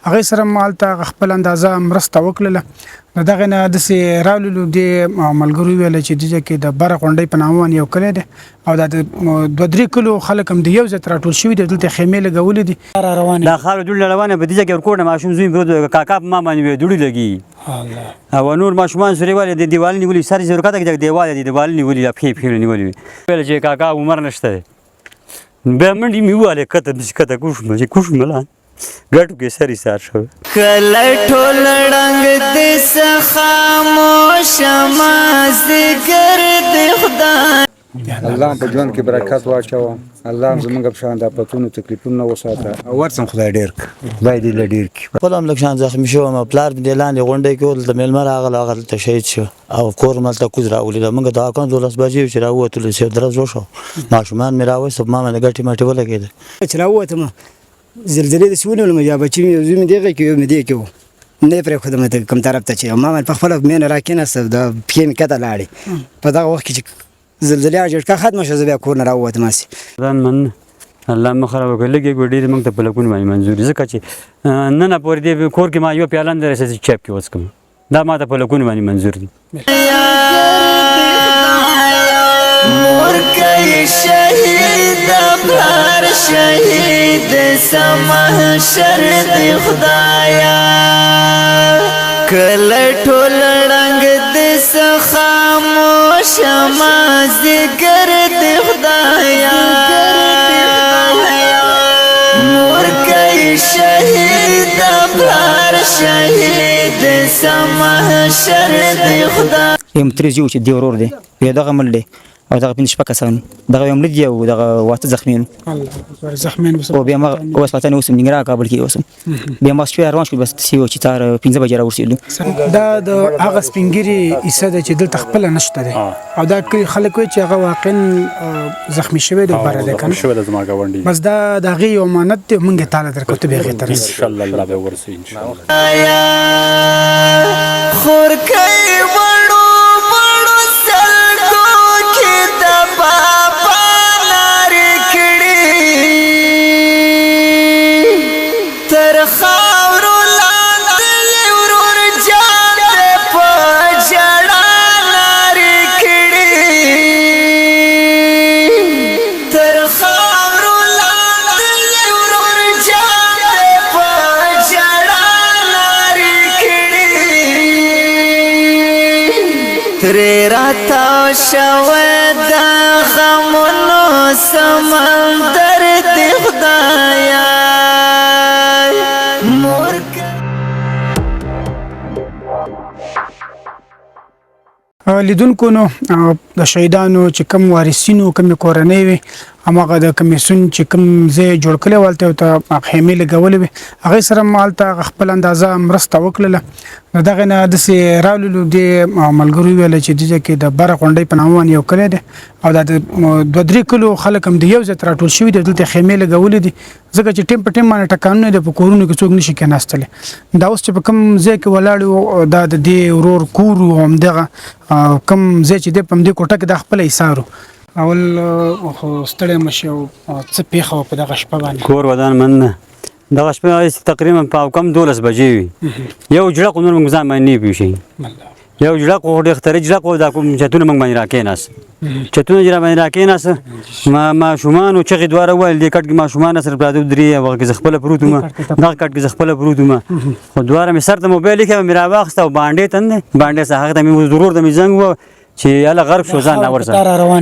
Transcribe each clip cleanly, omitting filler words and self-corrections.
هغه سره مالته خپل اندازه مرسته وکړله. نو دغه نه داسې راوللو دې ملګرو ویله چې دې ځای کې د بره غونډۍ په نامه باندې یو کلی دی او دا د 2-3 کلو خلک هم د یو ځای ته راټول شوي دي، دلته خیمې لګولې دي را روانې دا خاوره دوړې روانه په دې ځای کې ورکوټ نه ماشوم زوی پروت کاکا په ما باندې وې دوړې لګي او نور ماشومان سوري والي د دیوال نیولې سر یې ورکاته کې دیوال دی دیوال نیولې پې نیولې ویل چې کاکا عمر نشته بیا منډې مې وواله کته کوشم چې کوشم لا ګټو کې سری سار شو کله ټول رنگ دې خاموش مازدیګر دې خدای الله په ژوند کې برکت واچوه، الله زمونږ په شان د آفتونو تکلیفونه وساته او ورڅم خدای ډېر کړي، خدای دې له ډېر کړي. خپل هم لږ شان زخمي شوم، پلار مې دې لاندې غونډۍ کې ول د میلمه راغله هغه دلته شهید شو او کور مالته کوز راولېده. موږ دعا کوم 12 بجې چې راووتلو چې درز وشو ماشومان مې راوایستل ما باندې ګټې مټې ولګېده چې راووتم زلزلې داسې ونیولم یا بچي مې زوی مې دغه کې یو مې دې کې و نه یې پرېښودم ته کوم طرف ته چې ما باندې په خپله مینه راکېناسته د پښې مې کته لاړې په دغه وخت کې چې زلزلې جټکه ختمه شوه زه بیا کور نه راووتم هسې ځان من الله مخ خراب کړي لګي ګډې موږ ته په لکون باندې منظور ځکه چې نن پورې دې کور کې ما یو پیاله اندر رسېږي چاپ کې وڅکم دا ما ته په لکون باندې منظور دي. مور کوي شهید پلار شهید سمه شر دی خدایا کله ټول رنگ دې خاموش مازدیګر دی خدایا مور کوي شهید پلار شهید سمه شر دی خدایا یم ترېزیو چې دی ورور دی دغه مل دی او دغه 5 کسان دغه یو ملګری دی او دغه واته زخمیان زخمیان او بیا ما اوس پاتې نه اوسم نګرا کابل کې اوسم بیا ما شوی روان شو بس سیو چې تار 15 بجې راورسېدو. دا د هغه سپینګری ایسه ده چې دلته خپله نشته دی او دا خلک وایي چې هغه واقعا زخمی شوی دی بره دی که نه بس دا د هغې یو امانت دی موږ یې تاله درکړو ته بیا هغې ته رسي انشاءالله الله به ورسي انشاءالله خور کوي وړو وړو سلګو کې د بابا نارې کړي تر خاورو لاندې ورور جان دې په ژړا نارې کړي تر خاورو لاندې ورور جان دې په ژړا نارې کړي ترې راتاو شوی د غمونو سمندر دې خدایا مور لیدونکو نو د شهیدانو چې کوم وارثینو کوم کورنۍ وي هماغه د کمیسیون چې کوم ځای جوړ کړی والته ته خیمې لګولې وي هغې سره مالته خپل اندازه مرسته وکړله. نو دغه نه داسې راوللو دې ملګرو ویله چې دې ځای کې د بره غونډۍ په نامه باندې یو کلی دی او دا د 2-3 کلو خلک هم د یو ځای ته راټول شوي دي، دلته خیمې لګولې دي ځکه چې ټیم په ټیم باندې ټکانونه دي په کورونو کې څوک نشي کېناستلی. دا اوس چې په کوم ځای کې ولاړ وو دا د دې ورور کور و همدغه کوم ځای چې دی په همدې کوټه کې دا خپله ایسار و اول خو ستړی مشي او څه پېښه وه په دغه شپه باندې کور ودان من نه دغه شپه تقریبا په کم 12 بجې وي یو جړق نور موږ ځان باندې نه پېښې یو جړق خو ډېر خترې جړق و دا کوم چتونه موږ باندې راکېناست چتونه چې را باندې راکېناست ماشومانو چغې دواړه وویل دې کټ کې ماشومان سره پراته درې هغه کې زه خپله پروت وم دغه کټ کې زه خپله پروت وم خو دواړه مې سر ته موبایل ایښی مې راواخېسته او بانډې ته نه بانډې څه هغه ته مې ضرور ته مې زنګ ووه چې هله غرق شو ځان راورسه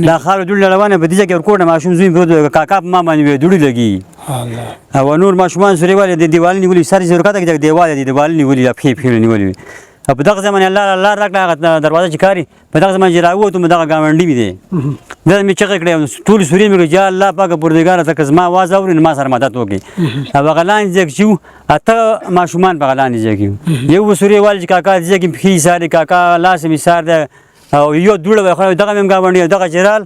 دا خاوره دوړې روانه په دې ځای کې ورکوټ نه ماشوم زوی پروت کاکا په ما باندې وې دوړې لګي او نور ماشومان سوري والي د دیوال نیولې سر یې ورکاته کې دیوال دی دیوال نیولې پښې نیولې او په دغه زمانه الله راکړه هغه دروازه چې کاري په دغه زمانه چې راووتم دغه ګاونډي مې دی دا مې چغې کړې ټول سوري مې کړې یا الله پاکه پروردګاره ته که زما آواز اوري نو ما سره مدد وکړي او هغه لاندې ځای کې چې وو اته ماشومان په هغه لاندې ځای کې وو یو سوري والي چې کاکا دې ځای کې پښې ایسارې کاکا لاس مې ایسار دی او یو دوړه وخوړه دغه مې ګاونډي دغه جرال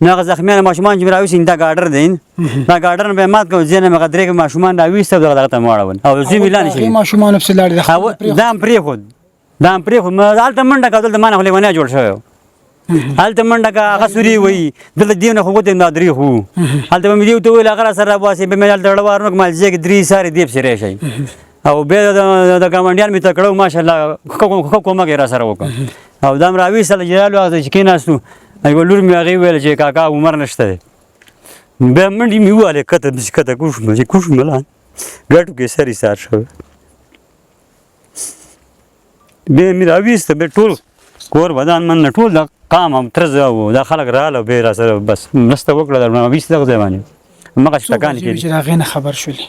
نو هغه زخمیان ماشومان چې مې راویستي دا ګاډر دی دا ګاډر به مات کړو ځینې مې درې ماشومان راویسته دغه ته مې واړول او زوی مې لاندې شوي ماشومان پسې لاړې دا هم پرېښود دا هم پرېښود هلته منډه کړه دلته ما نه خو لیونی جوړ شوی هلته منډه کړه هغه سوري وایي دلته دیو نه خو وتم دا درې خو هلته به مې دیو ته وویل هغه راسره راباسي به مې هلته ړوار نه کړم ځای کې 3 سارې دی پسې راشئ او بیا د ګاونډیان مې ته کړو ماشاءالله ښه کومک یې را سره وکړ او دا م راویستله جلالو هغه ځای چې کېناستو یوه لور مې هغې وویل چې کاکا عمر نشته دی بیا منډې مې ووهلې کته داسې کته کوږ شوم چې کوږ شوم لا ګټو کې سر ایسار شوی بیا مې راویسته بیا ټول کور ودان من نه ټول د قام او ترزه او دا خلک راغله بیا را سره بس مرسته وکړه در راویست دغه ځای باندې همغه ټکانې کېدې چې د هغې نه خبر شولې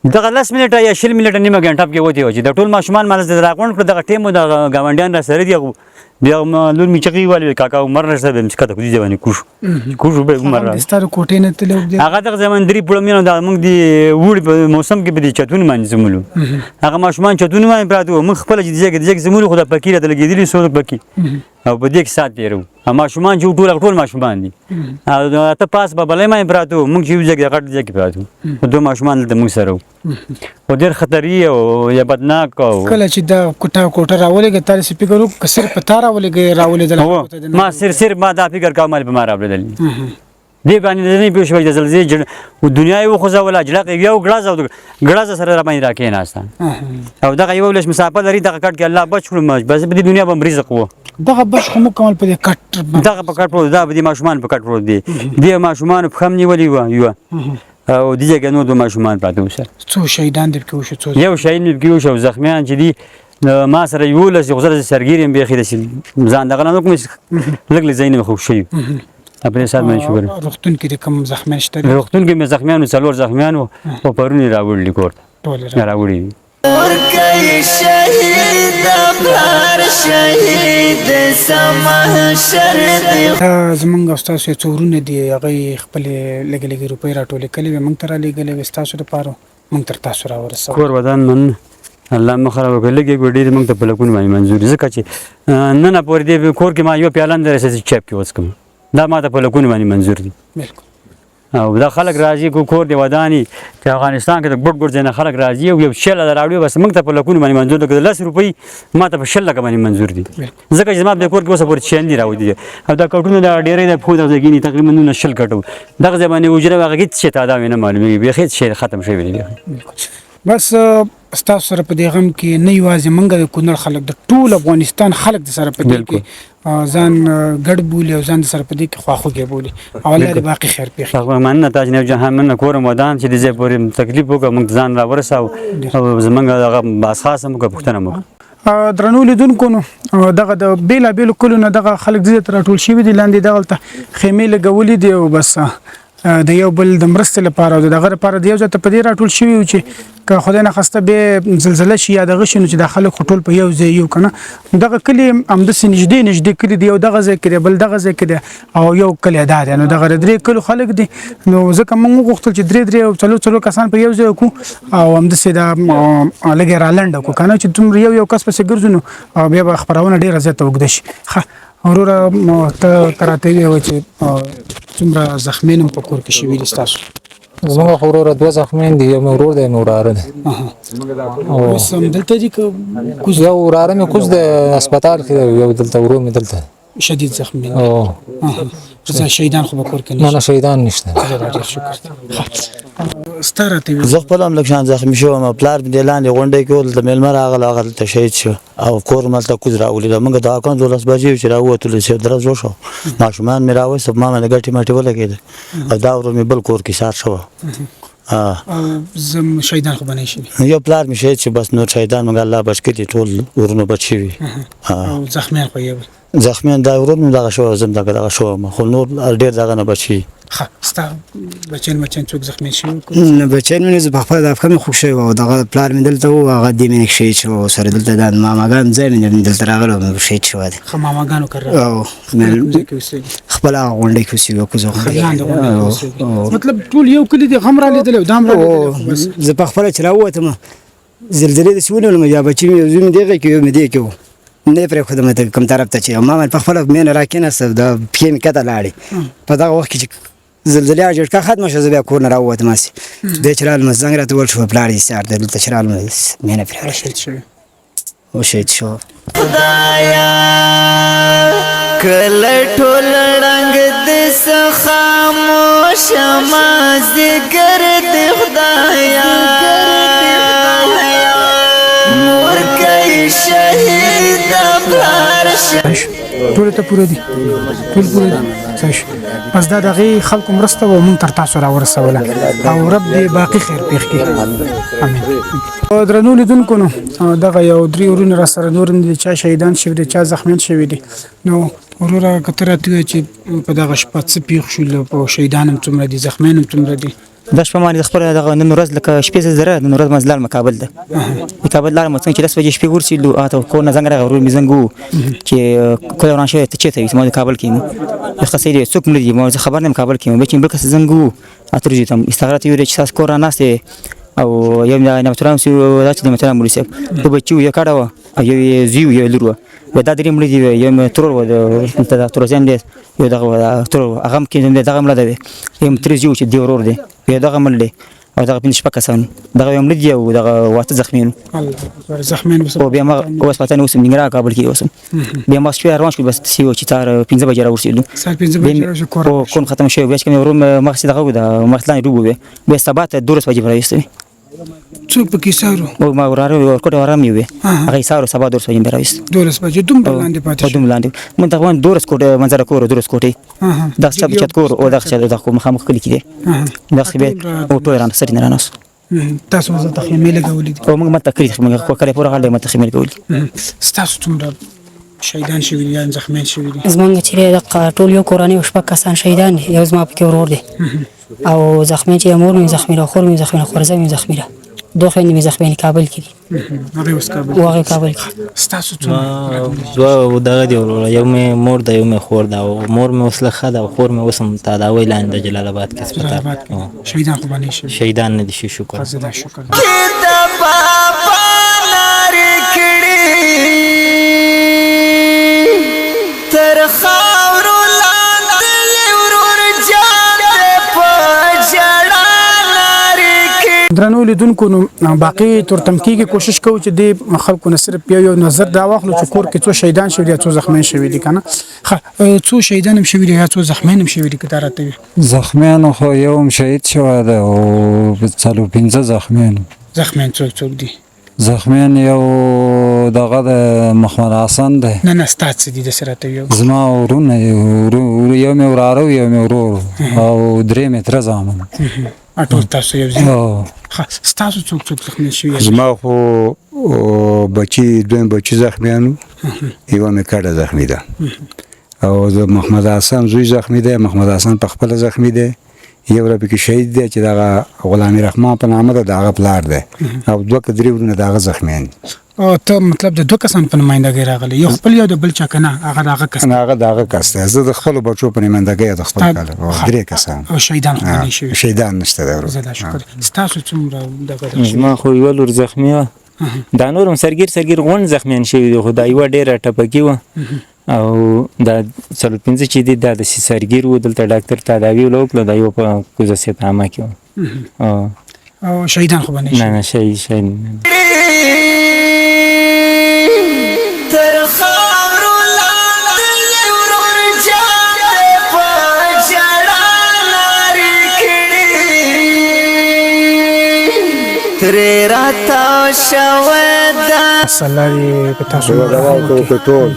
دغه 10 منټه یا 20 منټه نیمه ګنټه پکې وتې وه چې د ټول ماشومان ما دلته راغونډ کړه دغه ټیم و د ګاونډیان را سره دي بیا لور مې چغې وویلې کاکا عمر نشته بیا مې چې کته کړو دې ځای باندې کوږ شو بیا عمر راغی ستا د کوټې نه تللی و هغه دغه ځای باندې درې پوړه مینه دا موږ د اوړي په موسم کې په دې چتونو باندې زمولو هغه ماشومان چتونو باندې پراته وو موږ خپله چې دې ځای کې زمولو خو دا پکې راته لګېدلي څو پکې او په دې کې سات تېروو ماشومان چې ټول ماشومان دي او ته پاس په بلې باندې پراته وو موږ چې یو ځای کې غټ ځای کې پراته وو دوه ماشومان دلته موږ سره وو خو ډېر خطري او یا بدناک او کله چې دا کوټه راولېږه تا داسې فکر وکړو که صرف په تا راولېږه ما صرف ما دا فکر کوم مالې په ما راولېدلې دې باندې نه پوه شوی د زلزلې دنیا یې وخوځوله جلق یې یو ګړزه سره را باندې را کېناسته او دغه یوه لږ مسافه لري دغه کټ کې الله بچ کړو بس په دې دنیا به هم رزق و دغه بچ خو موږ کول په دې کټ دغه په کټ پروت دا به دې ماشومان په کټ پروت دي دې ماشومانو پښه هم نیولې وه یوه او دې ځای کې نور دوه ماشومان پراته وو سره څو شهیدان دې پکې وشو څو یو شهید مې پکې وشو او زخمیان چې دي ما سره 11 خو زه سرګیر یم بیخي داسې ځان دغه نه وکړم لږ لږ ځای نه مې خوږ شوي په دې سات باندې شکر روغتون کې د کوم زخمیان شته روغتون کې مې زخمیان 4 زخمیان وو او پرون یې راوړلي کور ته راوړي دي ورکی شهید پلار شهید سمحشر دی زمونږ او ستاسو څو ورونه دي هغوی خپلې لږې لږې روپۍ راټولې کړې وې موږ ته رالیږلې وې ستاسو دپاره موږ تر تاسو راورسوو کور ودان من الله مخ خراب کړي لګي ګډې موږ ته په لکون باندې منظور ځکه چې نن پورې دې کور کې ما یو پیاله اندر رسېږي چپ کې اوس کوم دا ما ته په لکون باندې منظور دي بالکل او دا خلک راځي کور دی وداني چې افغانستان کې د ګډ ګډ ځای خلک راځي او یو شل راوړي بس موږ ته په لکون باندې منظور دي 10 روپۍ ما ته په شل لکه باندې منظور دي ځکه چې ما د کور کې اوس پورې چین دي راوړي او دا کټونه دا ډېرې د فود ځګینی تقریبا نو شل کټو دغه ځای باندې وجره هغه هیڅ شي تعداد نه معلومي به هیڅ شي ختم شوی دی بس ستاسو سره په دې غم کې نه یوازې موږ د کونړ خلک د ټول افغانستان خلک د سره په دې کې ځان ګډ بولي او ځان د سره په دې کې خواخوږی بولي او الله دې باقي خیر پېښ کړي مننه تاج نو جهان مننه کورم ودان چې دې ځای پورې تکلیف وکړه موږ ځان را ورساو او زمونږ دغه بس خاصه موږ پوښتنه وکړه درنو لیدونکو نو دغه د بیلابېلو کلونو دغه خلک دې ته راټول شوي دي لاندې دغلته خیمې لګولي دي او بس د یو بل د مرستې لپاره او دغه لپاره د یو ځای ته په دې راټول شوي وو چې که خدای نخواسته بیا زلزله شي یا دغه شي نو چې دا خلک خو ټول په یو ځای یو که نه دغه کلي همداسې نږدې کلي دي یو دغه ځای کې دی بل دغه ځای کې دی او یو کلی دا دی نو دغه د 3 کلو خلک دي نو ځکه موږ وغوښتل چې 3 او 4 کسان په یو ځای وکړو او همداسې دا لږې رالنډه کړو که نه چې دومره یو کس پسې ګرځو نو بیا به خپرونه ډېره زیاته اوږده شي ښه وروره ته راته ووایه چې څومره زخمیان هم په کور کې شوي دي ستاسو زموږ خو وروره 2 زخمیان دي یو مې ورور دی یو مې وراره دی اوس همدلته دي که یو وراره مې کوز دی هسپتال کې دی یو دلته ورور مې دلته شدید زخمی شهیدان خو به کور کې نه شهیدان نشته ډېر شکر ستاره ته زه خپل هم لږ شان زخمي شوم پلار مې د لاندې غونډۍ کې ولته میلمه راغله هغه دلته شهید شو او کور مالته کوز راولېده موږ د اکان 12 بجې چې راووتلو چې درز وشو ماشومان مې راوست ما باندې ګټې مټې ولګېده او دا ورور مې بل کور کې سار شو شهیدان خو به نه شي یو پلار مې شهید چې بس نور شهیدان موږ الله بچ کړي ټول ورونه بچ شوي او زخمیان خو یې زخمیان دا ورور مې دغه شو زم دغه شو خو نور ډېر دغه نه بچ شي ښه ستا بچیان څوک زخمي شوي نه بچیان مې زه په خپله د افغان خوږ شوی وو دغه پلار مې دلته وو هغه دې مې شهید شو سره دلته د ماماګان ځای مې دلته راغلی وو شهید شوی دی ښه ماماګانو کار خپله هغه غونډۍ کې اوسېږي کوزه مطلب ټول یو کلي دی غم رالیدلی او دا هم رالیدلی زه په خپله چې راووتم زلزلې داسې ونیولم یا بچي مې زوی مې دغه کې یو مې دې کې وو نه یې پرېښودم کوم طرف ته چې ما په خپله مینه را کېناسته د پښې مې کته لاړې په دغه وخت کې چې زلزلې جټکه ختمه شوه زه بیا کور نه راووتم هسې دی چې رالم زنګ راته وویل شو پلار دې سهار دی دلته چې رالم مینه پرې وشهید شو خدایا کله ټول رنگ دې خاموش ما ذکر دې خدایا شهید پلار شهید ټول ته پوره دي ټول پوره دي صحیح شو. پس دا دغه خلکو مرسته و مونږ تر تاسو راورسوله او رب دې باقي خیر پېښ کړي امين. درنو لیدونکو نو دغه یو درې ورونه را سره نور دي چا شهیدان شوي دي چا زخمیان شوي دي نو وروره کتره ته چې په دغه شپه څه پیښ شول په شهیدان هم څومره دي زخمیان هم څومره دي. دا شپه باندې خبره دغه نن ورځ لکه شپې زره نن ورځ مزلال مقابل ده مقابل لار مڅنګ چې 10 بجې شپې ورسېلو اته کو نه زنګ راغ ورور می زنګو چې کوله وران شوی ته چته وي مو کابل کې مو خسې دې څوک مړي دي مو خبر نه کابل کې مو چې بل کس زنګو اترجی تم استغرات یو چې تاسو کور ناسته او یو نه ترام سي راځي د مترام مولسه په بچو یو کاډه او یو زیو یو لرو و دا درې مړي دي یو ترور و د ترور زم دي یو دغه ترور هغه کې دغه مړه ده یم ترجیو چې دی ورور دي یو دغه مړ دي او دغه پنځه شپه کسان دغه یو مړ دي او دغه واته زخمین الله زخمین او بیا ما اوس پاتې نو سم نګرا کابل کې اوسم بیا ما شپه روان شو بس سیو چې تار 15 بجې راورسېلو سال 15 بجې راځي کور کوم ختم شو بیا چې کوم روم مخسي دغه د مخلان روبو بیا سبات 2 بجې راځي څوک پکې سارو او ما وراره ورکوټ ورام یو هغه سارو سبا 2 بجې راځي 2 بجې دوم لاندې پاتې دوم لاندې من تقریبا 2 کوټه منظر کور 2 کوټه دا څه چت کور او دا څه د کوم مخامخ کلی کې دا څه به او ټول رانه سړي نه رانس تاسو زه تخیمه لګولې دي او موږ مت تقریر موږ خو کله پوره غاړه مت تخیمه لګولې تاسو څومره شهیدان شوي دي یا زخمیان شوي دي زمونږ چې د ټول یو کوراني او شپږ کسان شهیدان دي یو زما پکې ورور دی او زخمیان چې مور مې زخمی را خور مې زخمی را خور زمې زخمی را دوه خويندې مې زخمیان کابل کې دي هغه اوس کابل هغه کابل کې تاسو څومره دوه دغه دی یو مې مور ده یو مې خور ده او مور مې اوس له ښه ده او خور مې اوس هم تداوی لاندې د جلال آباد کې هسپتال شهیدان خو باندې شي شهیدان نه دي شي شکر خزدا شکر د بابا لارې کړي تر خاورو لاندې ورور جان په جړا لارې کړي. درنو لیدونکو نو باقي ترتمکی کې کوشش کوو چې د خلکو نه صرف یو نظر دا واخلو چې کور کې څو شهیدان شوي دي څو زخمیان شوي دي کنه څو شهیدان هم شوي دي یا څو زخمیان هم شوي دي که دا راته وي زخمیان خو یو هم شهید شوی ده او 15 زخمیان څوک دي زخمیان یو دغه د محمد حسن ده نه ستا څه دي داسې راته وي زما ورونه یو مې وراره یو مې ورور او درې مې تره زامن ټول تاسو یو ځای ستاسو څوک زخمیان شوي زما خو دویم بچي زخمیانو یوه مې کډه زخمی ده او د محمد حسن زوی زخمی ده محمد حسن په خپله زخمی ده یو را پکې شهید دی چې دغه غلامي رحمان په نامه ده د هغه پلار دی او دوه که درې ورونه د هغه زخمیان دي او ته مطلب د دوه کسانو په نمایندګۍ راغلی یو خپل یو د بل چا که نه هغه د هغه کس هغه د هغه کس دی زه د خپلو بچو په نمایندګۍ د خپل کاله درې کسان او شهیدان خو باندې شوي شهیدان نشته دی زه شکر ستاسو څومره دغه زما خو یوه لور زخمي وه دا نور هم سرګیر غونډ زخمیان شوي دي خو دا یوه ډېره ټپکي وه او دا 15 چې دي دا د سرګیر و دلته ډاکټر تداوی وکړه دا یو په کوزه سیت عامه کې او شهیدان خو باندې نه شهید تر خاورو لاندې ورور جان په جړا لارې کړي ترې راته شوی ده الله دې په تاسو ټول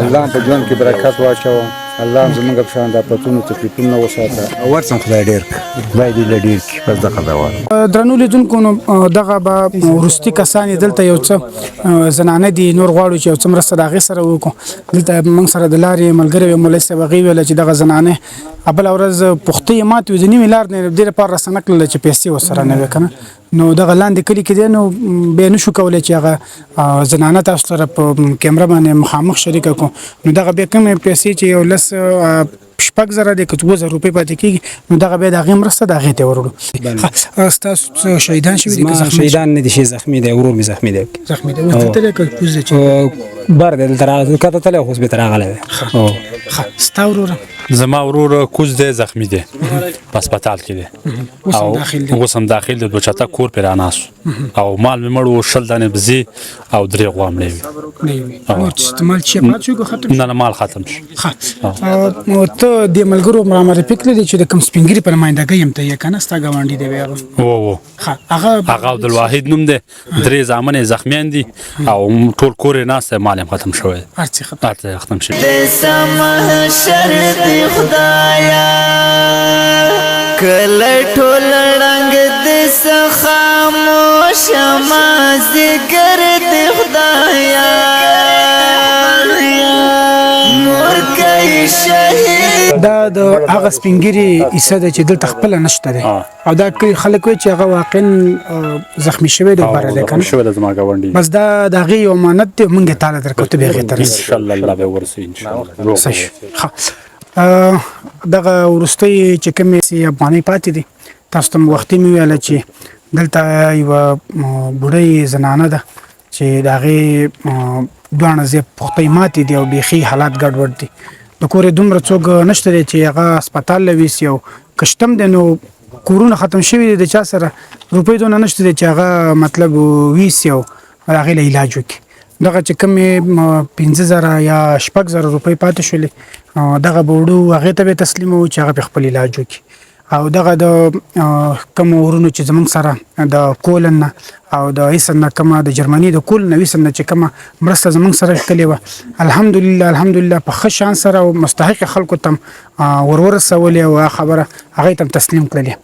الله په ژوند کې برکت واچوه الله زموږ په شان د آفتونو تکلیفونو وساته او ورڅم خدای ډېر کړي خدای دې له ډېر کړي بس دغه دوا درنو لیدونکو نو دغه به وروستي کسان دلته یو څه زنانه دي نور غواړو چې یو څه مرسته د هغې سره وکړو دلته موږ سره د لارې ملګری وي مولوي صاحب هغې ویله چې دغه زنانې بله ورځ پختې یې ماتې وي د نیمې لار نه دې لپاره راسره نه کړله چې پیسې ورسره نه وي که نه نو دغه لاندې کلي کې دی نو بیا نشو کولی چې هغه زنانه تاسو سره په کیمره باندې مخامخ شریکه کړو نو دغه بیا کومې پیسې چې یو لس 6,000 دی که 2,000 روپۍ پاتې کېږي نو دغه بیا د هغې مرسته د هغې ته وروړو ستاسو شهیدان شوي دي که شهیدان نه دي شي زخمي دی ورور مې زخمي دی زخمي دی اوس دلته دی که کوز دی چې بر دی دلته راغلی کته تللی خو اوس بېرته راغلی دی ستا وروره زما ورور کوز دی زخمی دی په هسپتال کې دی او اوس هم داخل دی 2 چته کور پرې راناستو او مال مې مړ و 10 دانې بزې او 3 غوا مړې وي نور چې مال چې مات شو که ختم نه مال ختم شو نو ته د ملګرو معرفي کړی دی چې د کوم سپین ږیري په نمایندګۍ هم ته یې که نه ستا ګاونډي دی او هغه عبدالواحد نوم دی 3 زامن یې زخمیان دي او ټول کور یې ناست دی مال یې ختم شوی دی هر څه ختم هر څه ختم شوی د سمحشر دی خدایا کله ټول رنگ د خاموش ما ذکر دی خدایا نور کوي شهید دا د هغه سپینګری ایسه ده چې دلته خپل نشته ده او دا کوي خلک وي چې هغه واقعا زخمی شوی دی بره ده کنه شوی د زما ګاونډي بس دا د هغې یو امانت دی مونږ یې تعالی درکړو ته به هغې ته رسي ان شاء الله الله به ورسوي ان شاء الله صحیح دغه وروستۍ چې کومې افغانۍ پاتې دي تاسو ته وختي مې ویله چې دلته یوه بوډۍ زنانه ده چې د هغې دواړه ځای پختۍ ماتې دي او بیخي حالات ګډوډ دي د کور یې دومره څوک نشته دی چې هغه هسپتال له ویسي او کشتم دی نو کورونه ختم شوي دي د چا سره روپۍ دونه نشته دی چې هغه مطلب ویسي او هغې له علاج وکړي دغه چې کومې 5,000 یا 6,000 روپۍ پاتې شولې دغه به وړو هغې ته به تسلیموو چې هغه پې خپل علاج وکړي او دغه د کومو ورونو چې زمونږ سره د کولن نه او د ایسن نه کومه د جرمني د کولن نه ویسن نه چې کومه مرسته زمونږ سره کړې وه الحمدلله په ښه شان سره او مستحق خلکو ته ورسولې او خبره هغې ته تسلیم کړلې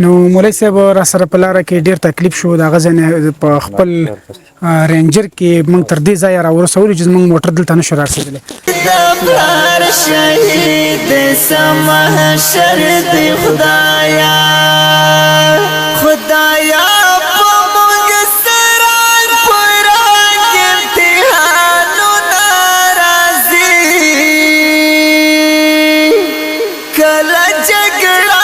نو مولوي صاحب را سره په لاره کې ډېر تکلیف شو د هغه ځای نه په خپل رینجر کې موږ تر دې ځایه راورسولو چې زموږ موټر دلته نشو رارسېدلی د پلار شهید سمحشر دی خدایا خدایا په موږ سره پوره امتحانونه راځي کله جګړه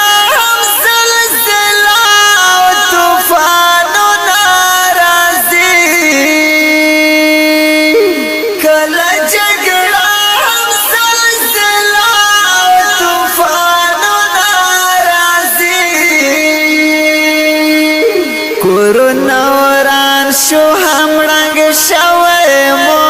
شو هم رنگ شوی